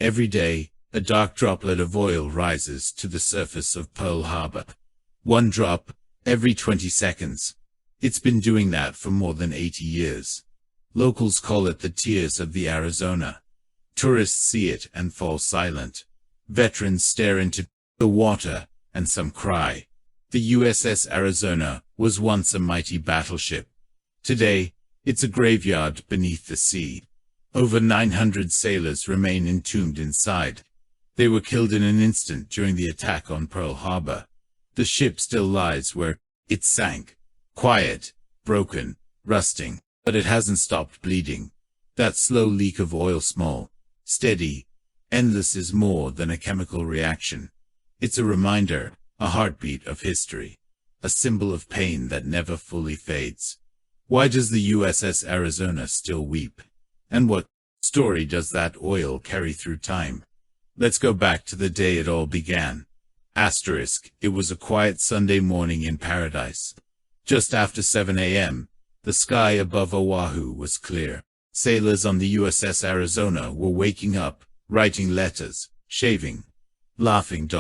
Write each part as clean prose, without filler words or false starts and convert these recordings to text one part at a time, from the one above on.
Every day, a dark droplet of oil rises to the surface of Pearl Harbor. One drop, every 20 seconds. It's been doing that for more than 80 years. Locals call it the tears of the Arizona. Tourists see it and fall silent. Veterans stare into the water, and some cry. The USS Arizona was once a mighty battleship. Today, it's a graveyard beneath the sea. Over 900 sailors remain entombed inside. They were killed in an instant during the attack on Pearl Harbor. The ship still lies where it sank. Quiet, broken, rusting, but it hasn't stopped bleeding. That slow leak of oil, small, steady, endless, is more than a chemical reaction. It's a reminder, a heartbeat of history, a symbol of pain that never fully fades. Why does the USS Arizona still weep? And what story does that oil carry through time? Let's go back to the day it all began. It was a quiet Sunday morning in paradise. Just after 7 a.m., the sky above Oahu was clear. Sailors on the USS Arizona were waking up, writing letters, shaving, laughing.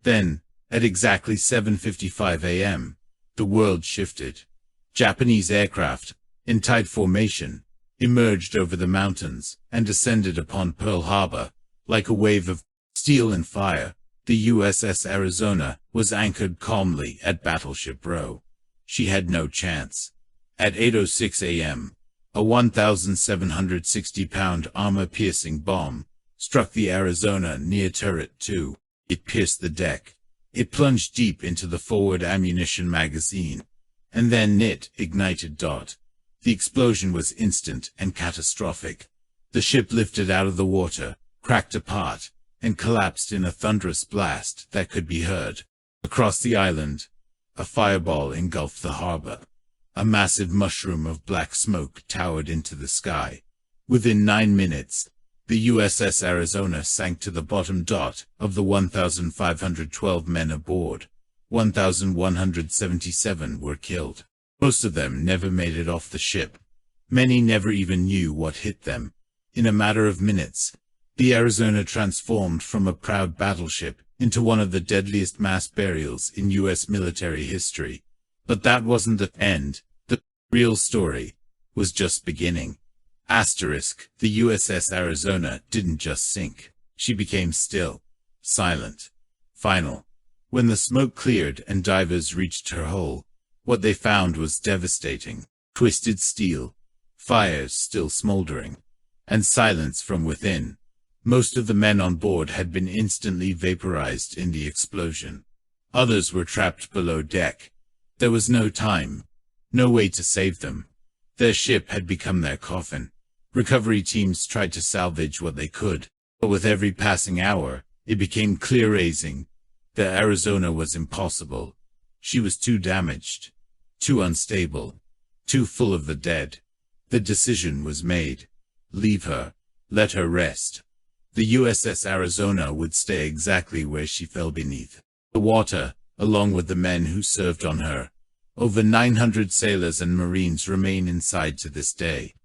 Then, at exactly 7:55 a.m., the world shifted. Japanese aircraft, in tight formation, emerged over the mountains and descended upon Pearl Harbor like a wave of steel and fire. The USS Arizona was anchored calmly at Battleship Row. She had no chance. At 8:06 a.m., a 1,760-pound armor-piercing bomb struck the Arizona near Turret 2. It pierced the deck. It plunged deep into the forward ammunition magazine, and then it ignited. The explosion was instant and catastrophic. The ship lifted out of the water, cracked apart, and collapsed in a thunderous blast that could be heard across the island. A fireball engulfed the harbor. A massive mushroom of black smoke towered into the sky. Within 9 minutes, the USS Arizona sank to the bottom. Of the 1,512 men aboard, 1,177 were killed. Most of them never made it off the ship. Many never even knew what hit them. In a matter of minutes, the Arizona transformed from a proud battleship into one of the deadliest mass burials in U.S. military history. But that wasn't the end. The real story was just beginning. The USS Arizona didn't just sink. She became still, silent, final. When the smoke cleared and divers reached her hull, what they found was devastating. Twisted steel, fires still smoldering, and silence from within. Most of the men on board had been instantly vaporized in the explosion. Others were trapped below deck. There was no time, no way to save them. Their ship had become their coffin. Recovery teams tried to salvage what they could, but with every passing hour, it became clear the Arizona was impossible. She was too damaged, too unstable, too full of the dead. The decision was made. Leave her. Let her rest. The USS Arizona would stay exactly where she fell beneath the water, along with the men who served on her. Over 900 sailors and Marines remain inside to this day.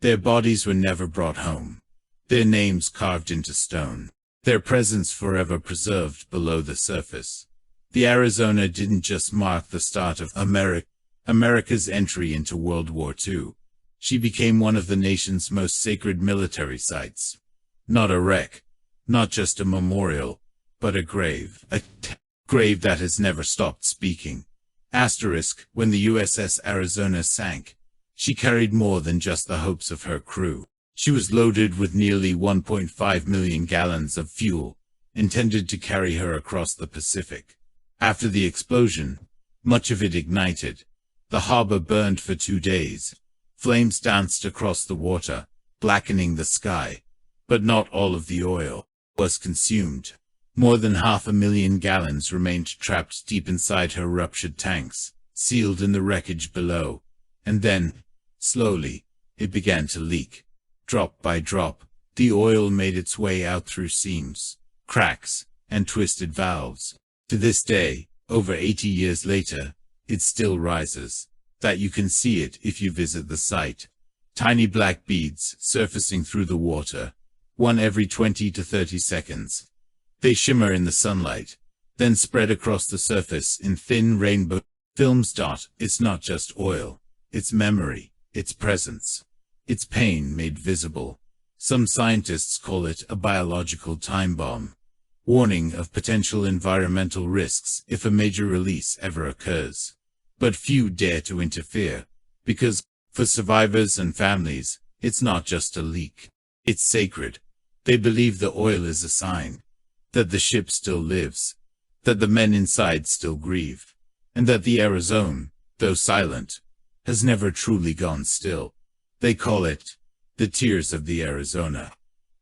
Their bodies were never brought home. Their names carved into stone. Their presence forever preserved below the surface. The Arizona didn't just mark the start of America's entry into World War II. She became one of the nation's most sacred military sites. Not a wreck, not just a memorial, but a grave that has never stopped speaking. When the USS Arizona sank, she carried more than just the hopes of her crew. She was loaded with nearly 1.5 million gallons of fuel, intended to carry her across the Pacific. After the explosion, much of it ignited. The harbor burned for 2 days. Flames danced across the water, blackening the sky. But not all of the oil was consumed. More than 500,000 gallons remained trapped deep inside her ruptured tanks, sealed in the wreckage below. And then, slowly, it began to leak. Drop by drop, the oil made its way out through seams, cracks, and twisted valves. To this day, over 80 years later, it still rises. That you can see it if you visit the site. Tiny black beads surfacing through the water, one every 20 to 30 seconds. They shimmer in the sunlight, then spread across the surface in thin rainbow films. It's not just oil, it's memory, it's presence, it's pain made visible. Some scientists call it a biological time bomb, warning of potential environmental risks if a major release ever occurs. But few dare to interfere, because, for survivors and families, it's not just a leak. It's sacred. They believe the oil is a sign that the ship still lives, that the men inside still grieve, and that the Arizona, though silent, has never truly gone still. They call it the tears of the Arizona.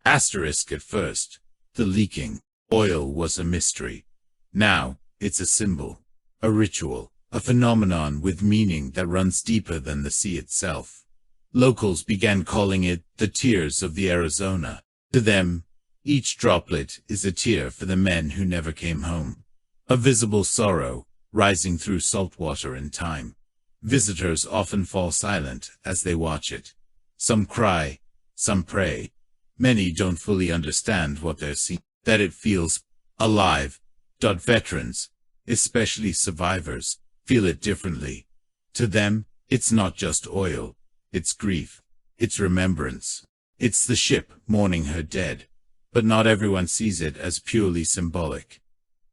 At first, the leaking oil was a mystery. Now, it's a symbol, a ritual, a phenomenon with meaning that runs deeper than the sea itself. Locals began calling it the tears of the Arizona. To them, each droplet is a tear for the men who never came home. A visible sorrow, rising through salt water and time. Visitors often fall silent as they watch it. Some cry, some pray. Many don't fully understand what they're seeing, that it feels alive. Veterans, especially survivors, feel it differently. To them, it's not just oil, it's grief, it's remembrance. It's the ship mourning her dead. But not everyone sees it as purely symbolic.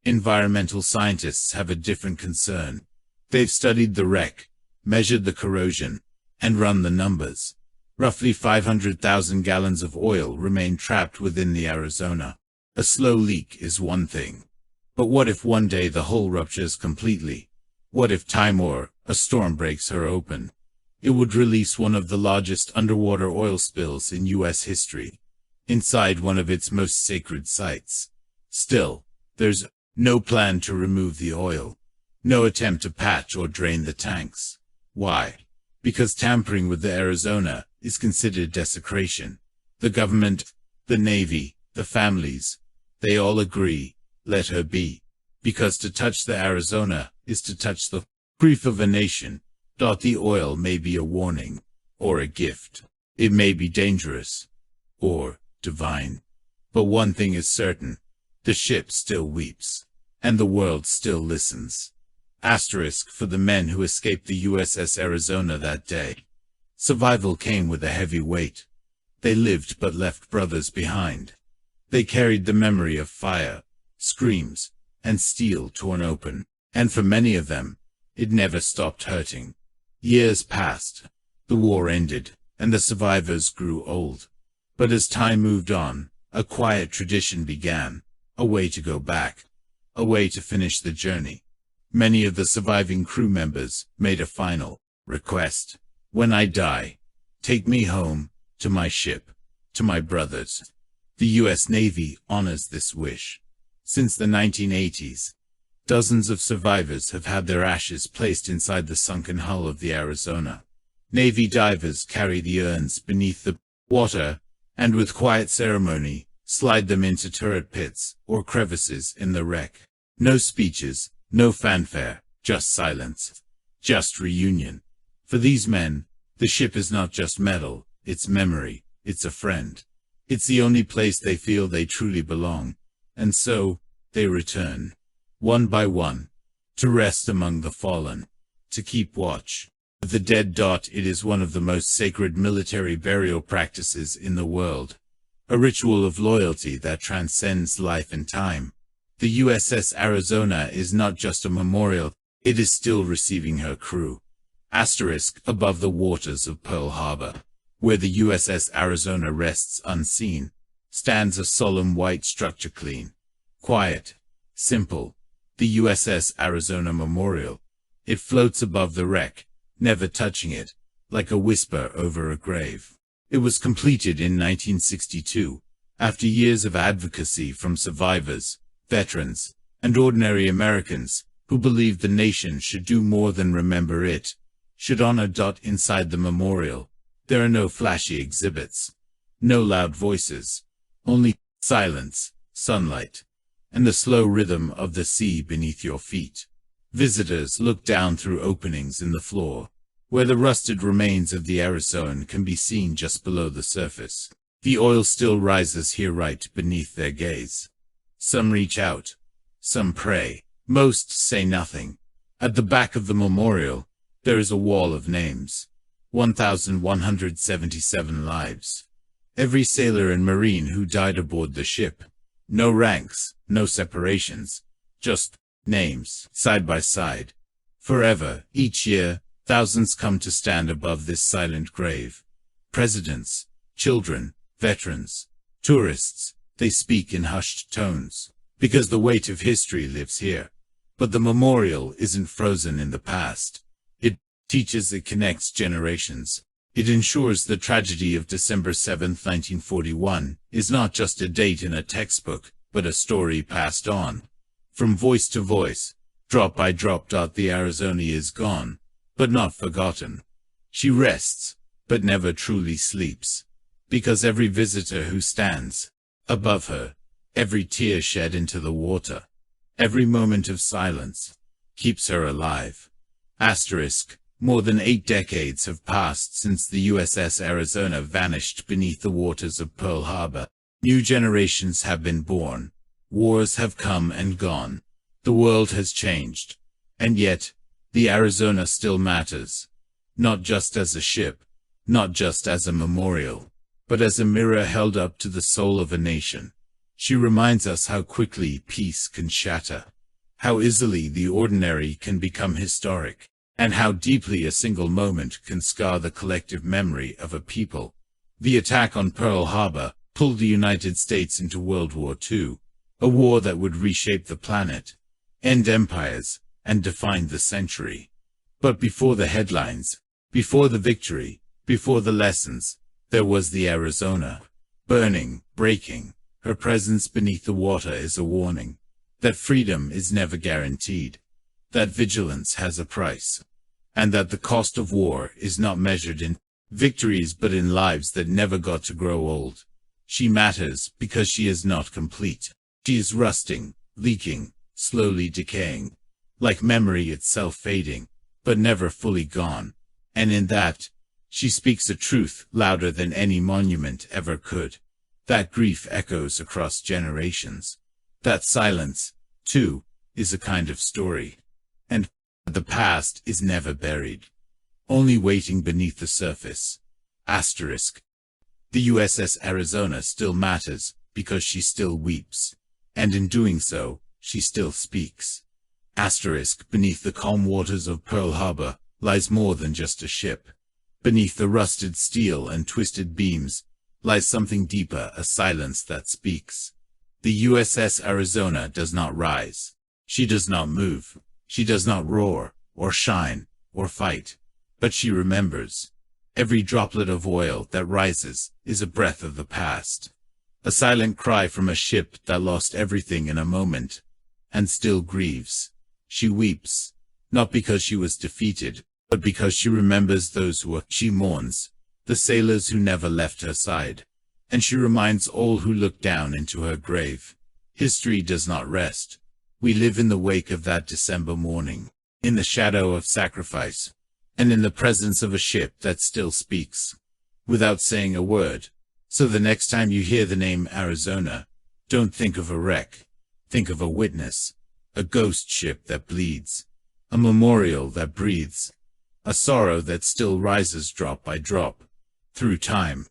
Environmental scientists have a different concern. They've studied the wreck, measured the corrosion, and run the numbers. Roughly 500,000 gallons of oil remain trapped within the Arizona. A slow leak is one thing. But what if one day the hull ruptures completely? What if time or a storm breaks her open? It would release one of the largest underwater oil spills in U.S. history, inside one of its most sacred sites. Still, there's no plan to remove the oil. No attempt to patch or drain the tanks. Why? Because tampering with the Arizona is considered desecration. The government, the Navy, the families, they all agree, let her be. Because to touch the Arizona is to touch the grief of a nation. The oil may be a warning, or a gift. It may be dangerous, or divine. But one thing is certain, the ship still weeps, and the world still listens. For the men who escaped the USS Arizona that day. Survival came with a heavy weight. They lived but left brothers behind. They carried the memory of fire, screams, and steel torn open. And for many of them, it never stopped hurting. Years passed. The war ended, and the survivors grew old. But as time moved on, a quiet tradition began. A way to go back. A way to finish the journey. Many of the surviving crew members made a final request. When I die, take me home, to my ship, to my brothers. The U.S. Navy honors this wish. Since the 1980s, dozens of survivors have had their ashes placed inside the sunken hull of the Arizona. Navy divers carry the urns beneath the water, and with quiet ceremony, slide them into turret pits or crevices in the wreck. No speeches, no fanfare, just silence. Just reunion. For these men, the ship is not just metal, it's memory, it's a friend. It's the only place they feel they truly belong. And so, they return, one by one, to rest among the fallen, to keep watch with the dead. It is one of the most sacred military burial practices in the world. A ritual of loyalty that transcends life and time. The USS Arizona is not just a memorial, it is still receiving her crew. Above the waters of Pearl Harbor, where the USS Arizona rests unseen, stands a solemn white structure, clean, quiet, simple, the USS Arizona Memorial. It floats above the wreck, never touching it, like a whisper over a grave. It was completed in 1962, after years of advocacy from survivors, veterans, and ordinary Americans who believed the nation should do more than remember it, should honor. Inside the memorial, there are no flashy exhibits, no loud voices, only silence, sunlight, and the slow rhythm of the sea beneath your feet. Visitors look down through openings in the floor, where the rusted remains of the Arizona can be seen just below the surface. The oil still rises here right beneath their gaze. Some reach out. Some pray. Most say nothing. At the back of the memorial, there is a wall of names. 1,177 lives. Every sailor and marine who died aboard the ship. No ranks, no separations. Just names, side by side. Forever, each year, thousands come to stand above this silent grave. Presidents, children, veterans, tourists, they speak in hushed tones, because the weight of history lives here. But the memorial isn't frozen in the past. It teaches, it connects generations. It ensures the tragedy of December 7, 1941, is not just a date in a textbook, but a story passed on. From voice to voice, drop by drop. The Arizona is gone, but not forgotten. She rests, but never truly sleeps. Because every visitor who stands above her, every tear shed into the water, every moment of silence, keeps her alive. Asterisk. More than 8 decades have passed since the USS Arizona vanished beneath the waters of Pearl Harbor. New generations have been born. Wars have come and gone. The world has changed. And yet, the Arizona still matters. Not just as a ship, not just as a memorial, but as a mirror held up to the soul of a nation. She reminds us how quickly peace can shatter, how easily the ordinary can become historic, and how deeply a single moment can scar the collective memory of a people. The attack on Pearl Harbor pulled the United States into World War II, a war that would reshape the planet, end empires, and define the century. But before the headlines, before the victory, before the lessons, there was the Arizona. Burning, breaking, her presence beneath the water is a warning that freedom is never guaranteed, that vigilance has a price, and that the cost of war is not measured in victories but in lives that never got to grow old. She matters because she is not complete. She is rusting, leaking, slowly decaying, like memory itself fading, but never fully gone. And in that, she speaks a truth louder than any monument ever could. That grief echoes across generations. That silence, too, is a kind of story. And the past is never buried, only waiting beneath the surface. Asterisk. The USS Arizona still matters because she still weeps, and in doing so, she still speaks. Asterisk. Beneath the calm waters of Pearl Harbor lies more than just a ship. Beneath the rusted steel and twisted beams lies something deeper, a silence that speaks. The USS Arizona does not rise. She does not move. She does not roar, or shine, or fight. But she remembers. Every droplet of oil that rises is a breath of the past. A silent cry from a ship that lost everything in a moment, and still grieves. She weeps, not because she was defeated, but because she remembers those who were. She mourns, the sailors who never left her side. And she reminds all who look down into her grave. History does not rest. We live in the wake of that December morning, in the shadow of sacrifice, and in the presence of a ship that still speaks, without saying a word. So the next time you hear the name Arizona, don't think of a wreck. Think of a witness, a ghost ship that bleeds, a memorial that breathes, a sorrow that still rises drop by drop, through time.